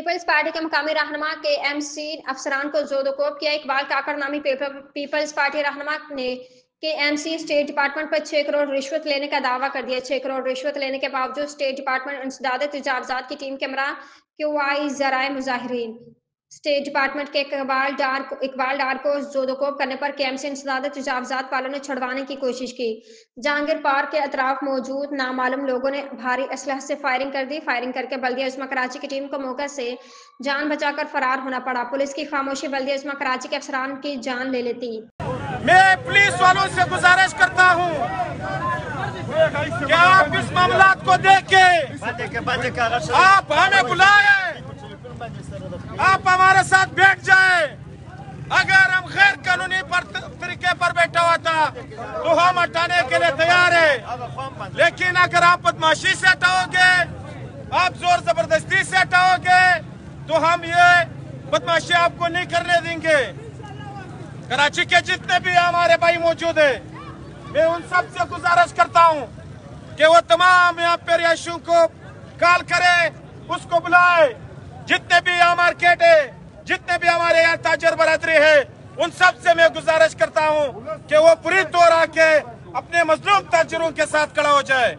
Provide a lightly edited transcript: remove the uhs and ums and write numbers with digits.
Peoples party کے مقامی رہنما کے ایم سی افسران کو زود و کوب کیا۔ اقبال کاکڑ نامی پیپلز پارٹی رہنما نے کے ایم سی اسٹیٹ ڈپارٹمنٹ پر 6 کروڑ رشوت لینے کا دعویٰ کر دیا۔ 6 کروڑ رشوت لینے کے باوجود اسٹیٹ ڈپارٹمنٹ انسداد تجاوزات کی ٹیم کے ہمراہ کیوائی ذرائع مظاہرین اسٹیٹ ڈپارٹمنٹ کے اقبال ڈار کو زود و کوب کرنے پر کے ایم سی انسداد تجاوزات والوں نے چھڑوانے کی کوشش کی۔ جہانگیر پارک کے اطراف موجود نامعلوم لوگوں نے بھاری اسلحے سے فائرنگ کر دی۔ فائرنگ کر کے بلدیہ عظمیٰ کراچی کی ٹیم کو موقع سے جان بچا کر فرار ہونا پڑا۔ پولیس کی خاموشی بلدیہ عظمیٰ کراچی کے افسران کی جان لے لیتی۔ میں پولیس والوں سے گزارش کرتا ہوں کہ آپ اس معاملات کو دیکھ کے آپ ہمیں بلائیں، آپ ہمارے ساتھ بیٹھ جائیں۔ اگر ہم غیر قانونی طریقے پر بیٹھا ہوا تھا تو ہم ہٹانے کے لیے تیار ہیں، لیکن اگر آپ بدماشی سے ہٹاؤ گے، آپ زور زبردستی سے ہٹاؤ گے تو ہم یہ بدماشی آپ کو نہیں کرنے دیں گے۔ کراچی کے جتنے بھی ہمارے بھائی موجود ہیں، میں ان سب سے گزارش کرتا ہوں کہ وہ تمام یہاں پہ رہائشیوں کو کال کرے، اس کو بلائے۔ جتنے بھی یہاں مارکیٹ ہے، جتنے بھی ہمارے یہاں تاجر برادری ہے، ان سب سے میں گزارش کرتا ہوں کہ وہ پوری طور آ کے اپنے مظلوم تاجروں کے ساتھ کھڑا ہو جائے۔